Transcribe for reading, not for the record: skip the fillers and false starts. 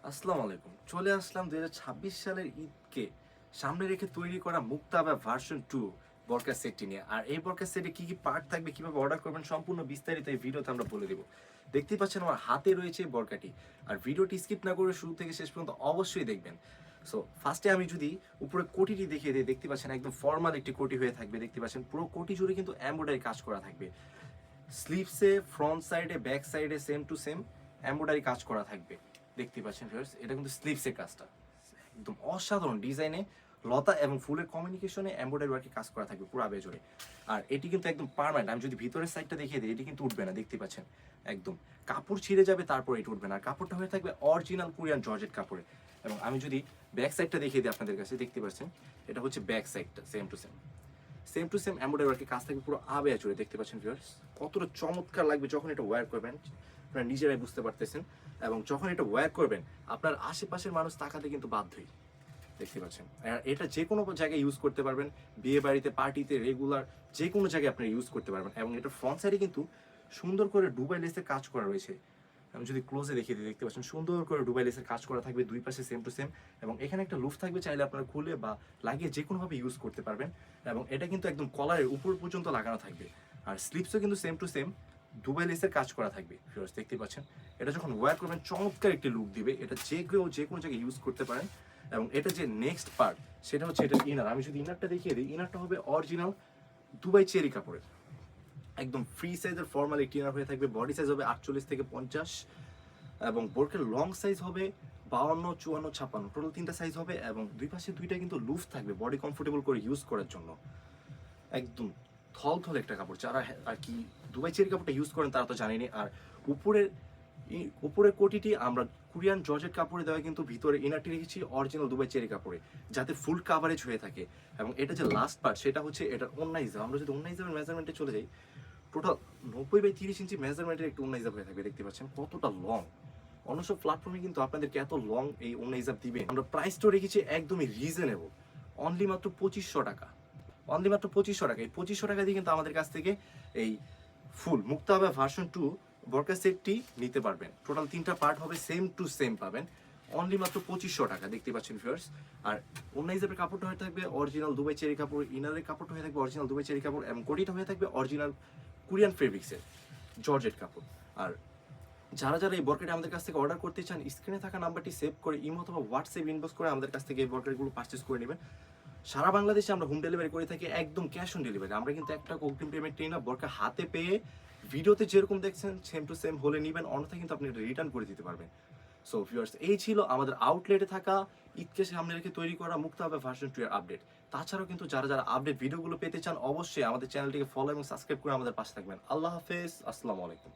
আসসালামু আলাইকুম। চলে আসলাম ২০২৬ সালের ঈদকে সামনে রেখে তৈরি করা মুক্তাবা ভার্সন 2 বরকা সেটটি নিয়ে। আর এই বরকা সেটে কি পার্ট থাকবে, কিভাবে অর্ডার করবেন, সম্পূর্ণ বিস্তারিত এই ভিডিওতে আমরা বলে দেব। দেখতেই পাচ্ছেন আমার হাতে রয়েছে এই বরকাটি। আর ভিডিওটি স্কিপ না করে শুরু থেকে শেষ পর্যন্ত অবশ্যই দেখবেন। সো ফার্স্টে আমি যদি উপরে কোটিটি দেখিয়ে দিই, দেখতে পাচ্ছেন একদম ফর্মাল একটি কোটি হয়ে থাকবে। দেখতে পাচ্ছেন পুরো কোটি জুড়ে কিন্তু এমব্রয়ডারি কাজ করা থাকবে। স্লিভসে, ফ্রন্ট সাইডে, ব্যাক সাইডে সেম টু সেম এমব্রয়ডারি কাজ করা থাকবে। দেখতে পাচ্ছেন ভিউয়ার্স, এটা কিন্তু স্লিভসের কাজটা একদম অসাধারণ ডিজাইনে, লতা এবং ফুলের কমিউনিকেশনে এমব্রয়ডারি ওয়ার্কে কাজ করা থাকবে পুরো আবে জুড়ে। আর এটি কিন্তু একদম পার্মানেন্ট। আমি যদি ভিতরের সাইডটা দেখিয়ে দিই, এটি কিন্তু উঠবে না। দেখতে পাচ্ছেন একদম কাপড় ছিঁড়ে যাবে, তারপর এটি উঠবে না। আর কাপড়টা হয়ে থাকবে অরিজিনাল কোরিয়ান জর্জেট কাপড়ে। এবং আমি যদি ব্যাক সাইডটা দেখিয়ে দিই আপনাদের কাছে, দেখতে পাচ্ছেন এটা হচ্ছে ব্যাক সাইডটা সেম টু সেম এমব্রয়ডারি ওয়ার্কে কাজ থাকবে পুরো আবে জুড়ে। দেখতে পাচ্ছেন ভিউয়ার্স, কতটা চমৎকার লাগবে যখন এটা ওয়্যার করবেন, আপনারা নিজেরাই বুঝতে পারতেছেন। এবং যখন এটা ওয়্যার করবেন, আপনার আশেপাশের মানুষ তাকাতে কিন্তু বাধ্যই। দেখতে পাচ্ছেন, আর এটা যে কোনো জায়গায় ইউজ করতে পারবেন, বিয়ে বাড়িতে, পার্টিতে, রেগুলার যে কোনো জায়গায় আপনারা ইউজ করতে পারবেন। এবং এটা ফ্রন্ট সাইডে কিন্তু সুন্দর করে ডুবাই লেসের কাজ করা রয়েছে। আমি যদি ক্লোজে দেখিয়ে দিই, দেখতে পাচ্ছেন সুন্দর করে ডুবাই লেসের কাজ করা থাকবে দুই পাশে সেম টু সেম। এবং এখানে একটা লুফ থাকবে, চাইলে আপনারা খুলে বা লাগিয়ে যে কোনোভাবে ইউজ করতে পারবেন। এবং এটা কিন্তু একদম কলারের উপর পর্যন্ত লাগানো থাকবে। আর স্লিপসও কিন্তু সেম টু সেম দুবাই লেসের কাজ করা থাকবে। ফিরোজ দেখতে পাচ্ছেন, এটা যখন ওয়্যার করবেন চমৎকার একটি লুক দিবে। এটা যে কেউ যে কোনো জায়গায় ইউজ করতে পারেন। এবং এটা যে নেক্সট পার্ট, সেটা হচ্ছে এটা ইনার। আমি যদি ইনারটা দেখিয়ে দিই, ইনারটা হবে অরিজিনাল দুবাই চেরি কাপড়ের, একদম ফ্রি সাইজের ফর্মাল একটি ইনার হয়ে থাকবে। বডি সাইজ হবে 48 থেকে 50 এবং বোরকের লং সাইজ হবে 52, 54, 56, টোটাল 3টা সাইজ হবে। এবং দুই পাশে দুইটা কিন্তু লুফ থাকবে বডি কমফোর্টেবল করে ইউজ করার জন্য। একদম থল একটা কাপড়। যারা আর কি দুবাই চেরি কাপড়টা ইউজ করেন তারা তো জানেনি। আর উপরের উপরের কোটিটি আমরা কোরিয়ান জর্জেট কাপড়ে দেওয়া, কিন্তু ভিতরে ইনারটি রেখেছি অরিজিনাল দুবাই চেরি কাপড়ে, যাতে ফুল কাভারেজ হয়ে থাকে। এবং এটা যে লাস্ট পার্ট, সেটা হচ্ছে এটার ওন্না হিসাব। আমরা যদি ওন্না হিসাবের মেজারমেন্টে চলে যাই, টোটাল 90/30 ইঞ্চি মেজারমেন্টের একটা ওন্না হিসাব হয়ে থাকবে। দেখতে পাচ্ছেন কতটা লং। অন্য সব প্ল্যাটফর্মে কিন্তু আপনাদেরকে এত লং এই ওন্না হিসাব দিবে। আমরা প্রাইসটা রেখেছি একদমই রিজনেবল, অনলি মাত্র 2500 টাকা। অনলি মাত্র 2500 টাকা। এই 2500 টাকা দিয়ে কিন্তু আমাদের কাছ থেকে এই ফুল মুক্তাবা ভার্সন 2 বোরকা সেটটি নিতে পারবেন। টোটাল 3টা পার্ট হবে, সেম টু সেম পাবেন অনলি মাত্র 2500 টাকা। দেখতে পাচ্ছেন ভিউয়ার্স। আর অন্য হিসাবের কাপড়টা হয়ে থাকবে অরিজিনাল দুবাই চেরি কাপড়, ইনারের কাপড়টা হয়ে থাকবে অরিজিনাল দুবাই চেরি কাপড়, এবং কোটিটা হয়ে থাকবে অরিজিনাল কোরিয়ান ফেব্রিক্সের জর্জেট কাপড়। আর যারা যারা এই বরকাটি আমাদের কাছ থেকে অর্ডার করতে চান, স্ক্রিনে থাকা নাম্বারটি সেভ করে ইমো অথবা হোয়াটসঅ্যাপ ইনবক্স করে আমাদের কাছ থেকে এই বরকাটিগুলো পারচেস করে নেবেন। সারা বাংলাদেশে আমরা হোম ডেলিভারি করে থাকি, একদম ক্যাশ অন ডেলিভারি। আমরা কিন্তু একটা অগ্রিম পেমেন্ট নিই না। বরকা হাতে পেয়ে ভিডিওতে যেরকম দেখছেন সেম টু সেম হলে নেবেন, অন্যথায় কিন্তু আপনি এটা রিটার্ন করে দিতে পারবেন। সো ভিউয়ার্স, এই ছিল আমাদের আউটলেটে থাকা ঈদকে সামনে রেখে তৈরি করা মুক্তাবা ভার্সন 2 এর আপডেট। তাছাড়াও কিন্তু যারা যারা আপডেট ভিডিওগুলো পেতে চান, অবশ্যই আমাদের চ্যানেলটিকে ফলো এবং সাবস্ক্রাইব করে আমাদের পাশে থাকবেন। আল্লাহ হাফেজ, আসসালামু আলাইকুম।